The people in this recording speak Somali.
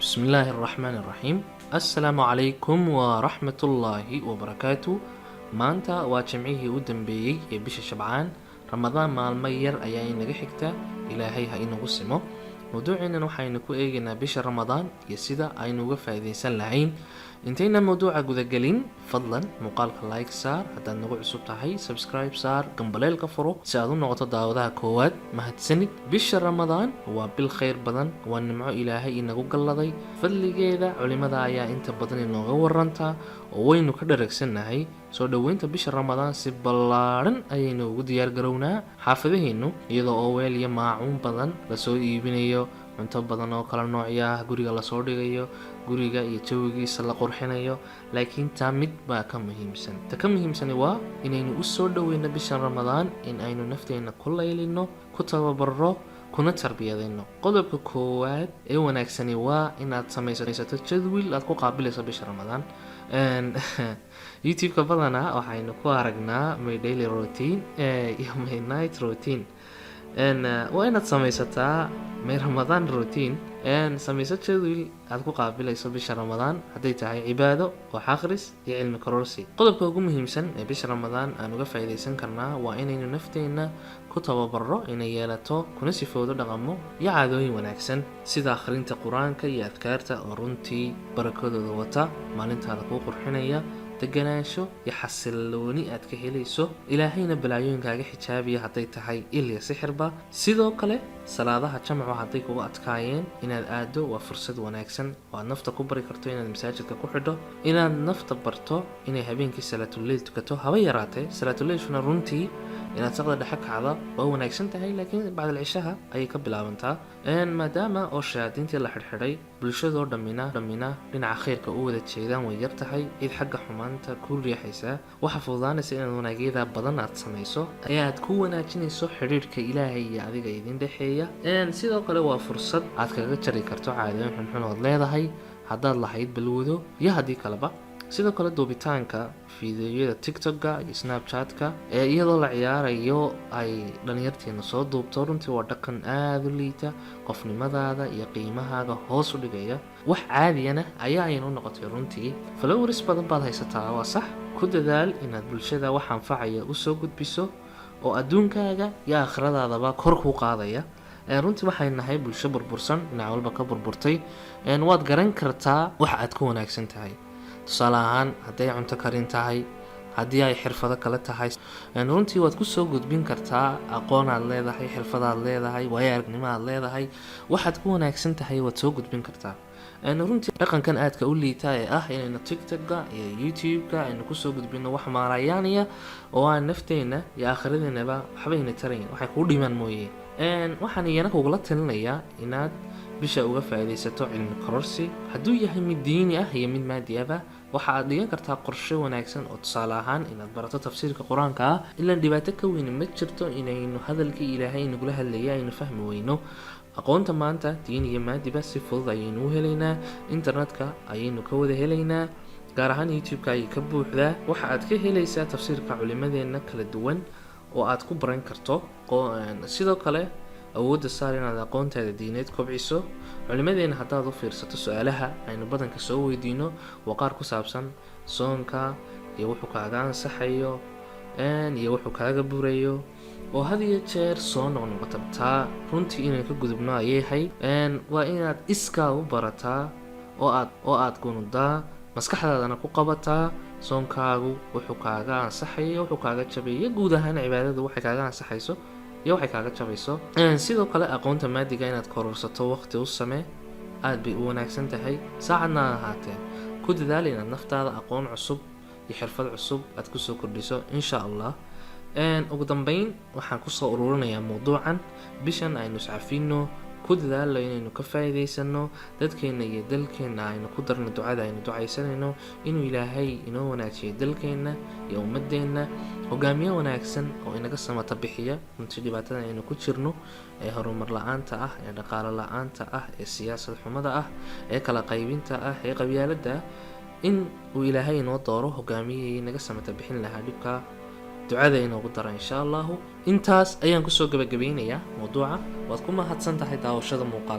بسم الله الرحمن الرحيم. السلام عليكم ورحمة الله وبركاته. maanta waa jimcihii u dambeeyay ee bisha Shabcaan. Ramadaan maalmo yar ayaa inaga xigta. Ilaahay ha inagu simo. mawduuceenan waxaynu ku eegaynaa bisha Ramadaan iyo sida aynu uga faa'iideysan lahayn. intayna mawduuca guda galin, fadlan muuqaalka like saar, haddaad nagu cusub tahay subscribe saar, gambaleelka furo si aad u noqoto daawadaha koowaad. mahadsanid. bisha Ramadaan waa bil khayr badan, waa nimco Ilaahay inagu galladay. fadligeeda culimada ayaa inta badan inooga warrantaa oo waynu ka dharagsannahay. soo dhaweynta bisha Ramadaan si ballaaran ayaynu ugu diyaar garownaa xaafadaheenu, iyadoo oo weel iyo maacuun badan la soo iibinayo, cunto badan oo kala noocyo ah guriga la soo dhigayo, guriga iyo jawigiisa la qurxinayo. laakiin taa mid baa ka muhiimsan. ta ka muhiimsani waa inaynu u soo dhaweyno bisha Ramadaan, in aynu nafteena ku laylino, ku tababarro, kuna tarbiyadayno. qodobka koowaad ee wanaagsani waa inaad samaysato jadwal aad ku qaabilayso bisha Ramadaan. youtube-ka badanaa waxaynu ku aragnaa my daily routine iyo my night routine. waa inaad samaysataa my Ramadan routine, samayso jadwal aad ku qaabilayso bisha Ramadaan, hadday tahay cibaado, wax akhris iyo cilmi kororsi. qodobka ugu muhiimsan ee bisha Ramadaan aan uga faa'iideysan karnaa waa inaynu nafteena ku tababarro inay yeelato kuna sifoodo dhaqamo iyo caadooyin wanaagsan, sida akhrinta qur-aanka iyo adkaarta oo runtii barakadooda wata, maalintaada kuu qurxinaya, deganaansho iyo xasilooni aad ka helayso, ilaahayna balaayooyinkaaga xijaabiya hadday tahay il iyo sixirba. sidoo kale salaadaha jamcu hadday kugu adkaayeen, inaad aado waa fursad wanaagsan oo aad nafta ku bari karto inaad masaajidka ku xidho, inaad nafta barto inay habeenkii salaatuleyl tukato. haba yaraatee salaatuleylshuna runtii inaad saqda dhexe kacda waa wanaagsan tahay, laakiin bacdal cishaha ayay ka bilaabantaa. maadaama oo shayaadiintii la xidhxidhay, bulshadoo dhammina dhinaca khayrka u wada jeedaan way yar tahay, cid xagga xumaanta ku riixaysaa. waxaa fududaanaysa inaad wanaagyada badan aad samayso ee aad ku wanaajinayso xidhiidhka ilaahay iyo adiga idin dhexeeya. sidoo kale waa fursad aad kaga jari karto caadooyin xunxun ood leedahay, haddaad lahayd balwado iyo haddii kaleba. sidoo kale duubitaanka fiidiyoyada tiktok-ga iyo snapchat-ka iyadoo la ciyaarayo ay dhalinyarteena soo duubto, runtii waa dhaqan aada u liita, qofnimadaada iyo qiimahaaga hoos u dhigaya. wax caadiyana ayaa aynu noqotay runtii. followers badan baad haysataa, waa sax. ku dadaal inaad bulshada wax anfacaya u soo gudbiso oo adduunkaaga iyo aakhiradaadaba kor kuu qaadaya. runtii waxay nahay bulsho burbursan, dhinac walba ka burburtay. waad garan kartaa wax aad ku wanaagsan tahay. tusaale ahaan, hadday cunto karin tahay, haddii ay xirfado kale tahay, runtii waad ku soo gudbin kartaa aqoon aad leedahay, xirfadaad leedahay, waayo aragnimo aad leedahay. waxaad ku wanaagsan tahay waad soo gudbin kartaa. runtii dhaqankan aadka u liita ee ah inaynu tiktok-ga iyo youtube-ka aynu kusoo gudbino wax maalayaanaya oo aan nafteena iyo aakhiradeenaba waxbayna tarayn, waxay kuu dhimaan mooye. waxaan iyana kugula talinayaa inaad bisha uga faa'iidaysato cilmi kororsi, hadduu yahay mid diini ah iyo mid maadi ahba. waxa aad dhigan kartaa qorshe wanaagsan oo tusaale ahaan inaad barato tafsiirka qur-aanka ah. ilaan dhibaato ka weyni ma jirto inaynu hadalkii ilaahay nagula hadlayay aynu fahmi weyno. aqoonta maanta diin iyo maadiba si fudud ayaynu u helaynaa, internetka ayaynu ka wada helaynaa, gaar ahaan youtube-ka ayay ka buuxdaa. waxa aad ka helaysaa tafsiirka culimadeena kala duwan oo aad ku baran karto. sidoo kale awoodda saar inaad aqoontaada diineed kobciso. culimadeena haddaad u fiirsato su-aalaha aynu badanka soo weydiino waa qaar ku saabsan soonka iyo wuxuu kaaga ansaxayo iyo wuxuu kaaga burayo, oo had iyo jeer soo noqnoqota. taa runtii inaan ka gudubno ayay ahayd. waa inaad iskaa u barataa oo aad gunudaa, maskaxdaadana ku qabataa soonkaagu wuxuu kaaga ansaxayo, wuxuu kaaga jabayo, guud ahaan cibaadadu waxay kaaga ansaxayso iyo waxay kaaga jabayso. sidoo kale aqoonta maadiga inaad kororsato waqti u samee, aad bay u wanaagsan tahay. saacadna ahaatee ku dadaal inaad naftaada aqoon cusub iyo xirfad cusub aad kusoo kordhiso insha allah. ugu dambeyn waxaan kusoo ururinayaa mawduucan bishan aynu iscafino, ku dadaalo inaynu ka faa'iidaysano, dadkeena iyo dalkeena aynu ku darno ducada aynu ducaysanayno inuu ilaahay inoo wanaajiyo dalkeena iyo ummadeenna, hogaamiye wanaagsan oo inaga samata bixiya runtii dhibaatada aynu ku jirno ee horumar la-aanta ah, ee dhaqaale la-aanta ah, ee siyaasad xumada ah, ee kala qaybinta ah, ee qabyaaladda. in uu ilaahay inoo dooro hogaamiyihii inaga samata bixin lahaa dhibka. ducada inoogu dara insha allahu. intaas ayaan kusoo gabagabeynayaa mawduuca. waad ku mahadsan tahay daawashada muuqaal.